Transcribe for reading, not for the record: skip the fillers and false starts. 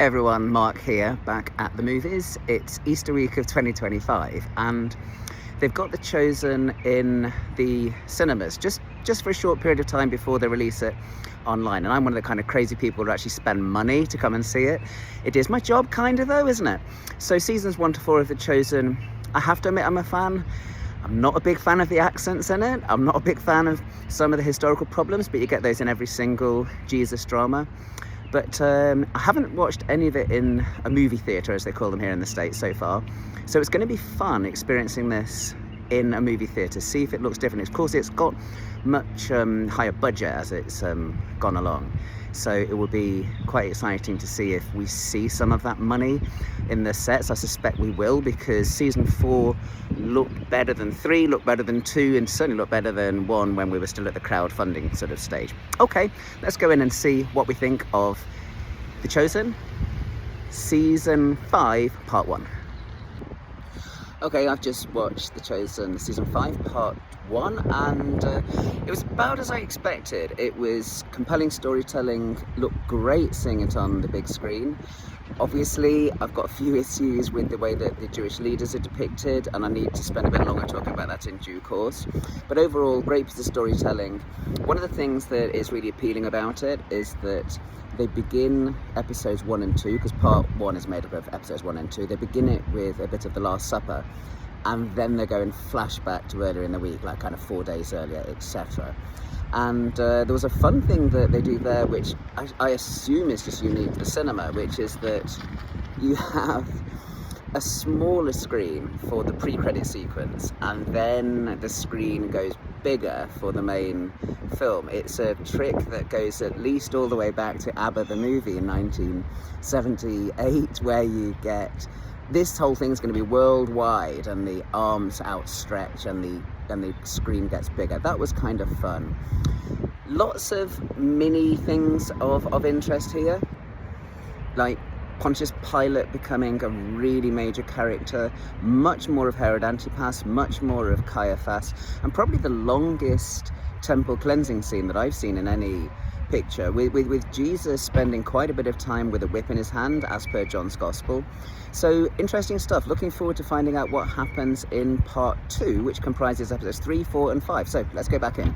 Everyone, Mark here, back at the movies. It's Easter week of 2025 and they've got The Chosen in the cinemas just for a short period of time before they release it online. And I'm one of the kind of crazy people who actually spend money to come and see it. It is my job kind of though, isn't it? So seasons 1 to 4 of The Chosen, I have to admit I'm a fan. I'm not a big fan of the accents in it. I'm not a big fan of some of the historical problems, but you get those in every single Jesus drama. But I haven't watched any of it in a movie theatre, as they call them here in the States so far. So it's going to be fun experiencing this in a movie theatre, see if it looks different. Of course, it's got much higher budget as it's gone along. So it will be quite exciting to see if we see some of that money in the sets. I suspect we will, because season 4 looked better than 3, looked better than 2, and certainly looked better than 1 when we were still at the crowdfunding sort of stage. Okay, let's go in and see what we think of The Chosen, season 5, part 1. Okay, I've just watched The Chosen season 5, part 1, and it was about as I expected. It was compelling storytelling, looked great seeing it on the big screen. Obviously, I've got a few issues with the way that the Jewish leaders are depicted, and I need to spend a bit longer talking about that in due course. But overall, great piece of storytelling. One of the things that is really appealing about it is that they begin episodes 1 and 2, because part 1 is made up of episodes 1 and 2. They begin it with a bit of the Last Supper, and then they go in flashback to earlier in the week, like kind of 4 days earlier, etc. And there was a fun thing that they do there, which I assume is just unique to cinema, which is that you have a smaller screen for the pre-credit sequence, and then the screen goes bigger for the main film. It's a trick that goes at least all the way back to ABBA the movie in 1978, where you get this whole thing's going to be worldwide and the arms outstretch and the screen gets bigger. That was kind of fun. Lots of mini things of interest here, like Pontius Pilate becoming a really major character, much more of Herod Antipas, much more of Caiaphas, and probably the longest temple cleansing scene that I've seen in any picture, with Jesus spending quite a bit of time with a whip in his hand, as per John's Gospel. So interesting stuff. Looking forward to finding out what happens in part 2, which comprises episodes 3, 4 and 5. So let's go back in.